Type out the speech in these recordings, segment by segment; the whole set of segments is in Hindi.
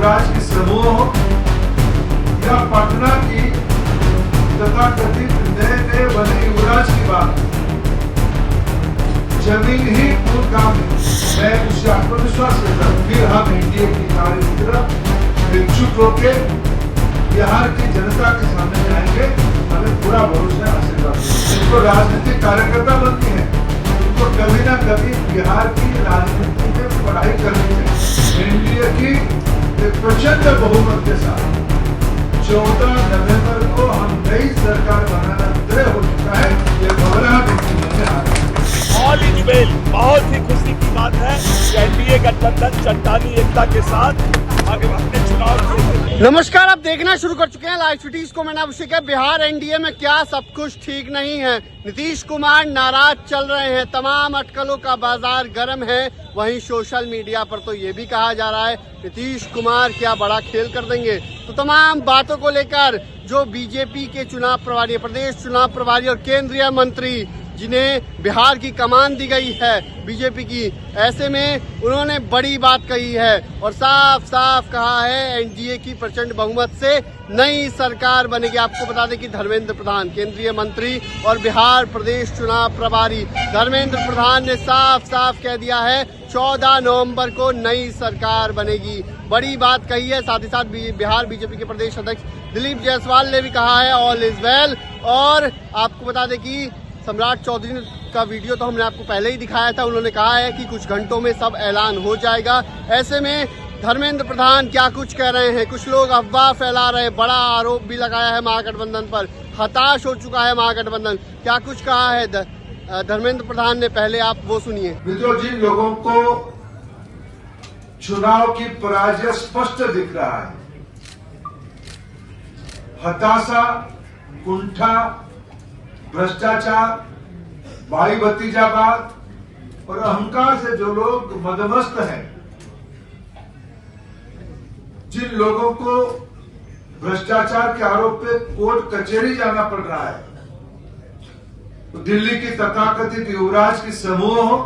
युवराज की समूह हो या पटना की तथाकथित नए बने युवराज की बात, जमीन ही मूल काम है। मैं उससे आत्मविश्वास देता हूँ। फिर हम एनडीए की कार्यकर्ता एकजुट होकर बिहार की जनता के सामने जाएंगे। हमें पूरा भरोसा आशीर्वाद। जिनको राजनीतिक कार्यकर्ता बनती है उनको कभी ना कभी बिहार की राजनीति में पढ़ाई करनी चाहिए। एनडीए की एक प्रचंड बहुमत के साथ 14 नवंबर को हम नई सरकार बनाना तय हो चुका है। ये घबराहट ऑल इज वेल। बहुत ही खुशी की बात है कि एनडीए गठबंधन चट्टानी एकता के साथ आगे बढ़ते चुनाव। नमस्कार, आप देखना शुरू कर चुके हैं लाइव सिटीज को। मैंने अभिषेक है। बिहार एनडीए में क्या सब कुछ ठीक नहीं है। नीतीश कुमार नाराज चल रहे हैं, तमाम अटकलों का बाजार गर्म है। वहीं सोशल मीडिया पर तो ये भी कहा जा रहा है नीतीश कुमार क्या बड़ा खेल कर देंगे। तो तमाम बातों को लेकर जो बीजेपी के चुनाव प्रभारी, प्रदेश चुनाव प्रभारी और केंद्रीय मंत्री जिन्हें बिहार की कमान दी गई है बीजेपी की, ऐसे में उन्होंने बड़ी बात कही है और साफ साफ कहा है एनडीए की प्रचंड बहुमत से नई सरकार बनेगी। आपको बता दें कि धर्मेंद्र प्रधान केंद्रीय मंत्री और बिहार प्रदेश चुनाव प्रभारी धर्मेंद्र प्रधान ने साफ साफ कह दिया है 14 नवंबर को नई सरकार बनेगी। बड़ी बात कही है। साथ ही साथ बिहार बीजेपी के प्रदेश अध्यक्ष दिलीप जायसवाल ने भी कहा है ऑल इज वेल। और आपको बता दें कि सम्राट चौधरी का वीडियो तो हमने आपको पहले ही दिखाया था। उन्होंने कहा है कि कुछ घंटों में सब ऐलान हो जाएगा। ऐसे में धर्मेंद्र प्रधान क्या कुछ कह रहे हैं। कुछ लोग अफवाह फैला रहे हैं, बड़ा आरोप भी लगाया है महागठबंधन पर। हताश हो चुका है महागठबंधन। क्या कुछ कहा है धर्मेंद्र प्रधान ने, पहले आप वो सुनिए। मित्रों, जिन लोगों को चुनाव की पराजय स्पष्ट दिख रहा है, हताशा, कुंठा, भ्रष्टाचार, भाई भतीजावाद और अहंकार से जो लोग मदमस्त हैं, जिन लोगों को भ्रष्टाचार के आरोप पे कोर्ट कचहरी जाना पड़ रहा है, तो दिल्ली की तथाकथित युवराज की समूह हो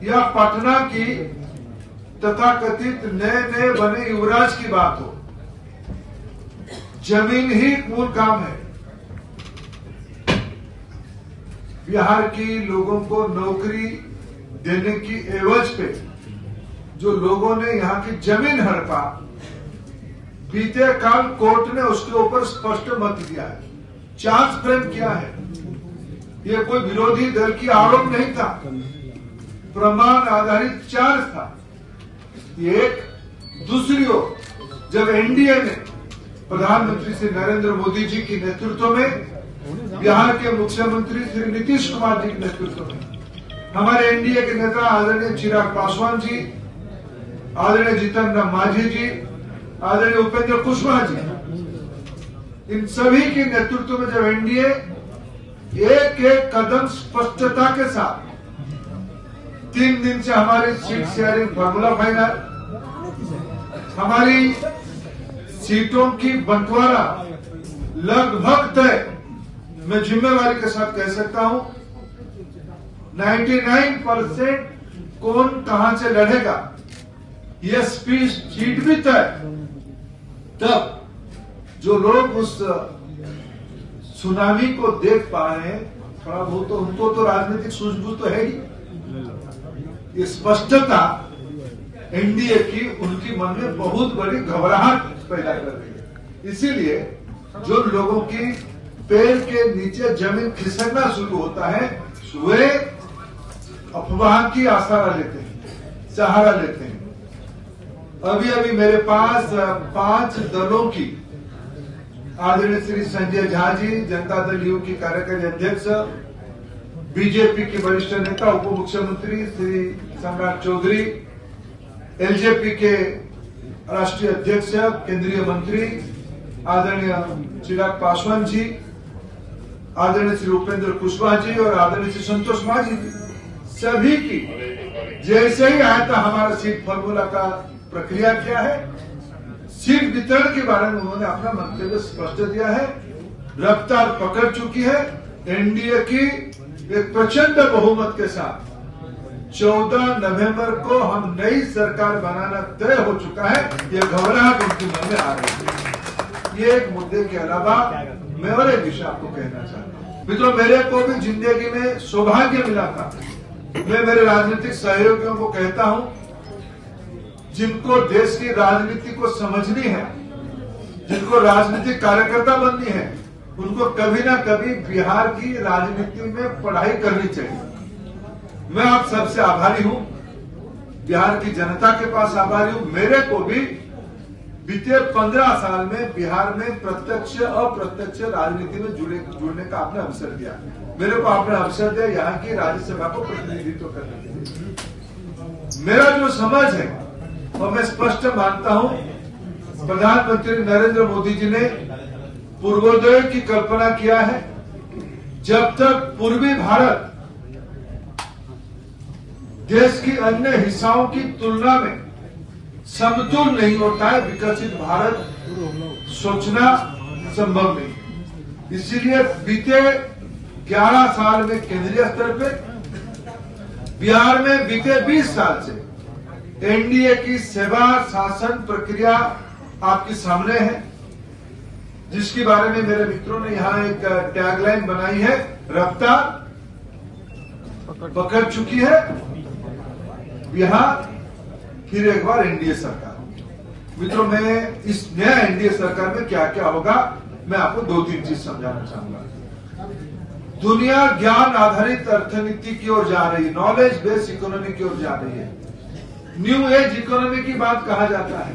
या पटना की तथाकथित नए बने युवराज की बात हो, जमीन ही मूल काम है। बिहार की लोगों को नौकरी देने की एवज पे जो लोगों ने यहाँ की जमीन हड़पा, बीते काल कोर्ट ने उसके ऊपर स्पष्ट मत दिया है, चार्ज फ्रेम किया है। ये कोई विरोधी दल की आरोप नहीं था, प्रमाण आधारित चार्ज था। एक दूसरी ओर जब एनडीए ने प्रधानमंत्री श्री नरेंद्र मोदी जी के नेतृत्व में, बिहार के मुख्यमंत्री श्री नीतीश कुमार जी के नेतृत्व में, हमारे एनडीए के नेता आदरणीय चिराग पासवान जी, आदरणीय जीतन राम मांझी जी, आदरणीय उपेंद्र कुशवाहा जी, इन सभी के नेतृत्व में जब एनडीए एक एक कदम स्पष्टता के साथ 3 दिन से हमारी सीट शेयरिंग फार्मूला फाइनल, हमारी सीटों की बंटवारा लगभग तय, मैं जिम्मेवारी के साथ कह सकता हूं 99% कौन कहां से लड़ेगा, यह सीट भी तय। तब जो लोग उस सुनामी को देख पा रहे हैं, थोड़ा बहुत तो उनको तो राजनीतिक सूझबूझ तो है ही। ये स्पष्टता एनडीए की उनकी मन में बहुत बड़ी घबराहट पैदा कर रही है। इसीलिए जो लोगों की पैर के नीचे जमीन खिसकना शुरू होता है, वे अफवाह की आसरा लेते हैं, सहारा लेते हैं। अभी अभी मेरे पास 5 दलों की आदरणीय श्री संजय झा जी, जनता दल यू की कार्यकारी अध्यक्ष, बीजेपी के वरिष्ठ नेता उप मुख्यमंत्री श्री सम्राट चौधरी, एलजेपी के राष्ट्रीय अध्यक्ष केंद्रीय मंत्री आदरणीय चिराग पासवान जी, आदरणीय श्री उपेंद्र कुशवाहा जी और आदरणीय श्री संतोष मांझी जी, सभी की जैसे ही आया था हमारा सीट फार्मूला का प्रक्रिया क्या है, सीट वितरण के बारे में उन्होंने अपना मंतव्य स्पष्ट दिया है। रफ्तार पकड़ चुकी है। एनडीए की एक प्रचंड बहुमत के साथ 14 नवंबर को हम नई सरकार बनाना तय हो चुका है। ये घबराहट उनके मन में आ रही है। ये एक मुद्दे के अलावा मैं और एक विषय आपको कहना चाहता हूँ। मित्रों, मेरे को भी जिंदगी में सौभाग्य मिला था। मैं मेरे राजनीतिक सहयोगियों को कहता हूं, जिनको देश की राजनीति को समझनी है, जिनको राजनीतिक कार्यकर्ता बननी है, उनको कभी ना कभी बिहार की राजनीति में पढ़ाई करनी चाहिए। मैं आप सबसे आभारी हूं, बिहार की जनता के पास आभारी हूं। मेरे को भी बीते 15 साल में बिहार में प्रत्यक्ष अप्रत्यक्ष राजनीति में जुड़ने का आपने अवसर दिया। मेरे को आपने अवसर दिया यहाँ की राज्यसभा को प्रतिनिधित्व करने के लिए। मेरा जो समझ है और मैं स्पष्ट मानता हूं, प्रधानमंत्री नरेंद्र मोदी जी ने पूर्वोदय की कल्पना किया है। जब तक पूर्वी भारत देश की अन्य हिस्साओं की तुलना में समतुल नहीं होता है, विकसित भारत सोचना संभव नहीं। इसीलिए बीते 11 साल में केंद्रीय स्तर पे, बिहार में बीते 20 साल से एनडीए की सेवा शासन प्रक्रिया आपके सामने है, जिसके बारे में मेरे मित्रों ने यहां एक टैगलाइन बनाई है, रफ्तार पकड़ चुकी है बिहार, फिर एक बार एनडीए सरकार। मित्रों, मैं इस नया एनडीए सरकार में क्या क्या होगा, मैं आपको 2-3 चीज समझाना चाहूंगा। दुनिया ज्ञान आधारित अर्थनीति की ओर जा रही है, नॉलेज बेस्ड इकोनॉमी की ओर जा रही है। न्यू एज इकोनॉमी की बात कहा जाता है,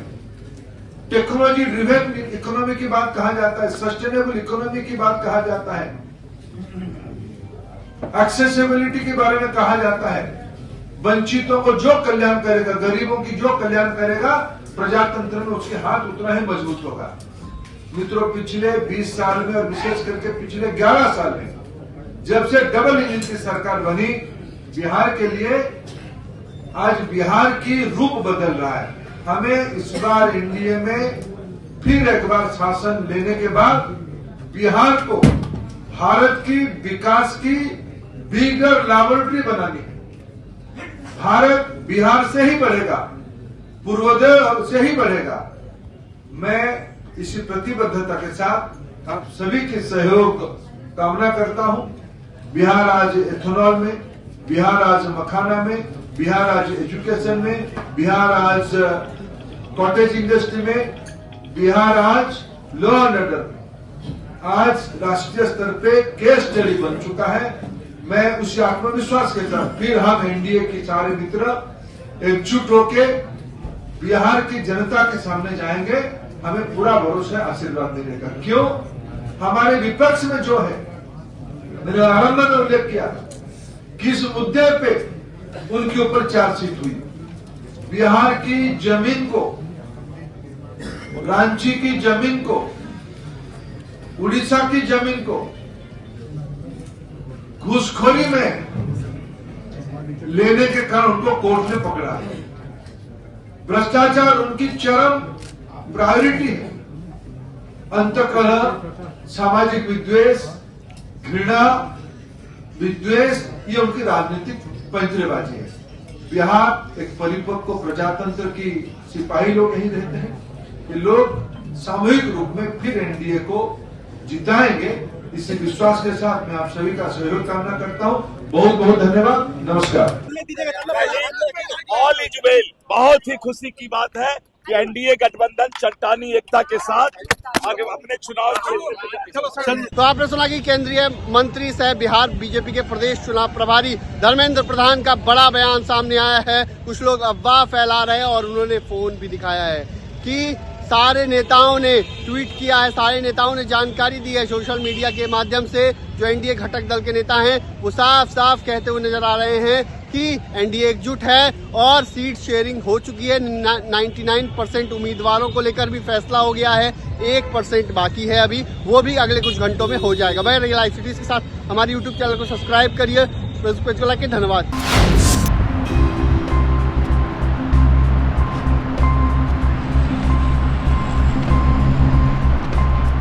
टेक्नोलॉजी ड्रिवन इकोनॉमी की बात कहा जाता है, सस्टेनेबल इकोनॉमी की बात कहा जाता है, एक्सेसिबिलिटी के बारे में कहा जाता है। वंचितों को जो कल्याण करेगा, गरीबों की जो कल्याण करेगा, प्रजातंत्र में उसके हाथ उतना ही मजबूत होगा। मित्रों, पिछले 20 साल में और विशेष करके पिछले 11 साल में जब से डबल इंजन की सरकार बनी, बिहार के लिए आज बिहार की रूप बदल रहा है। हमें इस बार एनडीए में फिर एक बार शासन लेने के बाद बिहार को भारत की विकास की बिगर लैबोरेटरी बनानी है। भारत बिहार से ही बढ़ेगा, पूर्वोदय से ही बढ़ेगा। मैं इसी प्रतिबद्धता के साथ आप सभी के सहयोग कामना करता हूं। बिहार आज एथेनॉल में, बिहार आज मखाना में, बिहार आज एजुकेशन में, बिहार आज कॉटेज इंडस्ट्री में, बिहार आज लॉ एंड ऑर्डर में, आज राष्ट्रीय स्तर पे केस स्टडी बन चुका है। मैं उसी आत्मविश्वास के साथ फिर हम एनडीए के सारे मित्र एकजुट होके बिहार की जनता के सामने जाएंगे। हमें पूरा भरोसा है आशीर्वाद देने का। क्यों? हमारे विपक्ष में जो है, मैंने आरंभ में उल्लेख किया, किस मुद्दे पे उनके ऊपर चार्जशीट हुई। बिहार की जमीन को, रांची की जमीन को, उड़ीसा की जमीन को घूसखोरी में लेने के कारण उनको कोर्ट ने पकड़ा है। भ्रष्टाचार उनकी चरम प्रायोरिटी है। अंतकलह, सामाजिक विद्वेष, घृणा, विद्वेष, ये उनकी राजनीतिक पैंतरेबाजी है। बिहार एक परिपक्व प्रजातंत्र की सिपाही लोग यही रहते हैं। ये लोग सामूहिक रूप में फिर एनडीए को जिताएंगे। इसी विश्वास के साथ मैं आप सभी का सहयोग कामना करता हूं। बहुत बहुत धन्यवाद, नमस्कार। All is well. बहुत ही खुशी की बात है कि एनडीए गठबंधन चट्टानी एकता के साथ आगे अपने चुनाव। तो आपने सुना कि केंद्रीय मंत्री सह बिहार बीजेपी के प्रदेश चुनाव प्रभारी धर्मेंद्र प्रधान का बड़ा बयान सामने आया है। कुछ लोग अफवाह फैला रहे हैं और उन्होंने फोन भी दिखाया है कि सारे नेताओं ने ट्वीट किया है, सारे नेताओं ने जानकारी दी है सोशल मीडिया के माध्यम से। जो एनडीए घटक दल के नेता हैं वो साफ साफ कहते हुए नजर आ रहे हैं कि एनडीए एकजुट है और सीट शेयरिंग हो चुकी है। 99% उम्मीदवारों को लेकर भी फैसला हो गया है, 1% बाकी है अभी, वो भी अगले कुछ घंटों में हो जाएगा। मैं रियल लाइव सिटीज के साथ हमारे यूट्यूब चैनल को सब्सक्राइब करिए, फेसबुक पेज को लाइक, धन्यवाद।